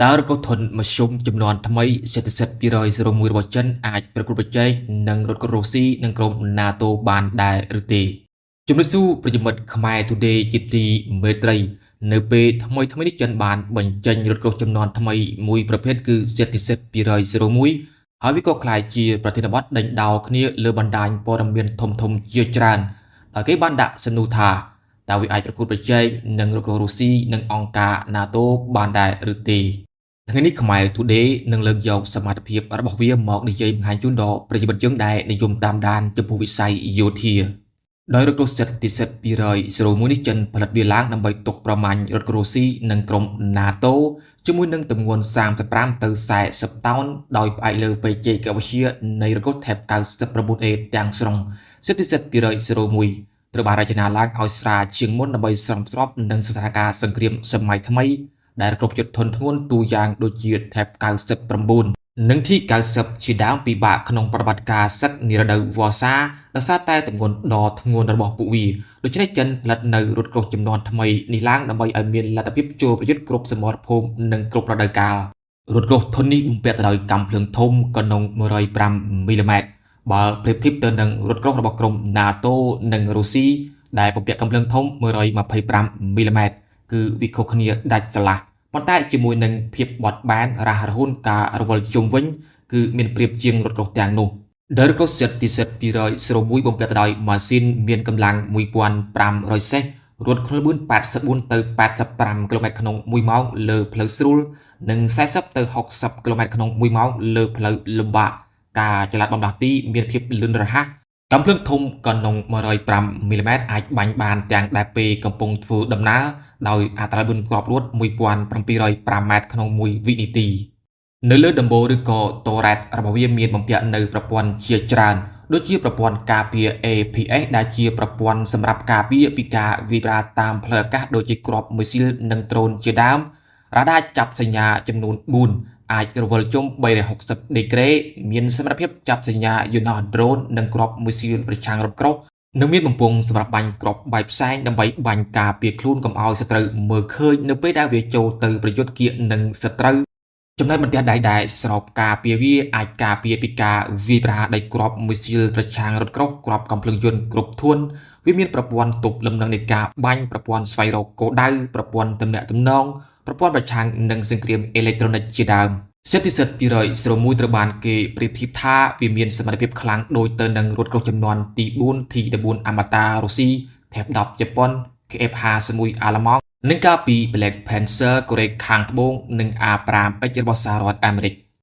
តើរថយន្តមធ្យមជំនាន់ថ្មីសេដ្ឋកិច្ច201របស់ចិនអាចប្រកួតប្រជែងនឹងរថយន្តរុស្ស៊ីនិងក្រុម NATO បានដែរឬទេជំរាបសួរប្រិយមិត្តខ្មែរ Today ជាទីមេត្រីនៅពេលថ្មីនេះចិនបានបញ្ចេញរថយន្តជំនាន់ថ្មីមួយប្រភេទគឺ Citizen 201ហើយវាក៏ក្លាយជាប្រធានបទដេញដោលគ្នាលើបណ្ដាញព័ត៌មានធំជាច្រើនដោយគេបានដាក់សំណួរថាតើវាអាចប្រកួតប្រជែងនឹងរថយន្តរុស្ស៊ីនិងអង្គការ NATO បានដែរឬទេថ្ងៃនេះខ្មែរ Today នឹងលើកយកសមត្ថភាពរបស់វាមកនិយាយបង្ហាញជូនដល់ប្រជាពលរដ្ឋយើងដែលនិយមតាមដានចំពោះវិស័យយោធាដោយរថយន្ត Citizen 201នេះចិនផលិតវាឡើងដើម្បីទុកប្រមាញ់រថយន្តរុស្ស៊ីនិងក្រុម NATO ជាមួយនឹងទម្ងន់35ទៅ40តោនដោយផ្អែកលើបច្ចេកវិទ្យានៃរថយន្ត Type 99A ទាំងស្រុង Citizen 201ត្រូវបានរចនាឡើងឲ្យស្រាលជាងមុនដើម្បីសមស្របនឹងស្ថានភាពសង្គ្រាមសម័យថ្មីដែលគ្រប់យុទ្ធធនធ្ងន់ទូយ៉ាងដូចជា Type 99និង T90 ជាដើមពិបាកក្នុងប្រតិបត្តិការសឹកនារដូវវស្សាដោយសារតែទម្ងន់ដ៏ធ្ងន់របស់ពួកវាដូច្នេះចិនផលិតនៅរថយន្តជំនាន់ថ្មីនេះឡើងដើម្បីឲ្យមានលទ្ធភាពចូលប្រយុទ្ធគ្រប់សមរភូមិនិងគ្រប់រដូវកាលរថយន្តធុននេះបំពាក់ទៅដោយកាំភ្លើងធំកណ្ដុង105មីលីម៉ែត្របើប្រៀបធៀបទៅនឹងរថយន្តរបស់ក្រុម NATO និងរុស្ស៊ីដែលបំពាក់កាំភ្លើងធំ125មីលីម៉ែត្រគឺវាខុសគ្នាដាច់ស្រឡះប៉ុន្តែជាមួយនឹងភាពបត់បែនរហ័សរហួនការរវល់ជុំវិញគឺមានប្រៀបជាងរថយន្តទាំងនោះដែលរថយន្ត Citizen 201បំពាក់ទៅដោយម៉ាស៊ីនមានកម្លាំង1500សេសរត់ខ្លួនលឿន84ទៅ85គីឡូម៉ែត្រក្នុង1ម៉ោងលើផ្លូវស្រួលនិង40ទៅ60គីឡូម៉ែត្រក្នុង1ម៉ោងលើផ្លូវលំបាកការចល័តបំលាស់ទីមានភាពលឿនរហ័សកាំភ្លើងធំកណ្ដុង105មីលីម៉ែត្រអាចបាញ់បានទាំងដែលពេលកំពុងធ្វើដំណើរដោយអត្រាលឿនគ្រាប់រត់1705ម៉ែត្រក្នុង1វិនាទីនៅលើដំបូលឬក៏តូរ៉េតរបស់វាមានបំពាក់នៅប្រព័ន្ធជាច្រើនដូចជាប្រព័ន្ធការពារ APS ដែលជាប្រព័ន្ធសម្រាប់ការពារពីការវាយប្រហារតាមផ្លូវអាកាសដូចជាគ្រាប់មីស៊ីលនិងដ្រូនជាដើមរ៉ាដាចាប់សញ្ញាចំនួន4អាចរវល់ជុំ360ដឺក្រេមានសមត្ថភាពចាប់សញ្ញាយន្តហោះដ្រូននិងគ្រាប់មីស៊ីលប្រឆាំងរថក្រោះនិងមានបំពង់សម្រាប់បាញ់គ្រាប់បែកផ្សែងដើម្បីបាញ់ការពារខ្លួនកុំឲ្យសត្រូវមើលឃើញនៅពេលដែលវាចូលទៅប្រយុទ្ធគៀកនឹងសត្រូវចំណែកបន្ទះដៃដែលស្របការពារវាអាចការពារពីការវាយប្រហារដោយគ្រាប់មីស៊ីលប្រឆាំងរថក្រោះគ្រាប់កំភ្លើងយន្តគ្រប់ធួនវាមានប្រព័ន្ធទប់លំនឹងនៃការបាញ់ប្រព័ន្ធស្វែងរកគោលដៅប្រព័ន្ធទំនាក់ទំនងប្រព័ន្ធប្រឆាំងនឹងសង្គ្រាមអេឡិចត្រូនិកជាដើមCitizen 201ត្រូវបានគេប្រៀបធៀបថាវាមានសមត្ថភាពខ្លាំងដូចទៅនឹងរថយន្តជំនាន់ទី4 T14 អមតារុស្ស៊ី Type 10ជប៉ុន KF51 អាល្លឺម៉ង់និងកាលពី Black Panther កូរ៉េខាងត្បូងនិង A5X របស់សហរដ្ឋអាមេរិក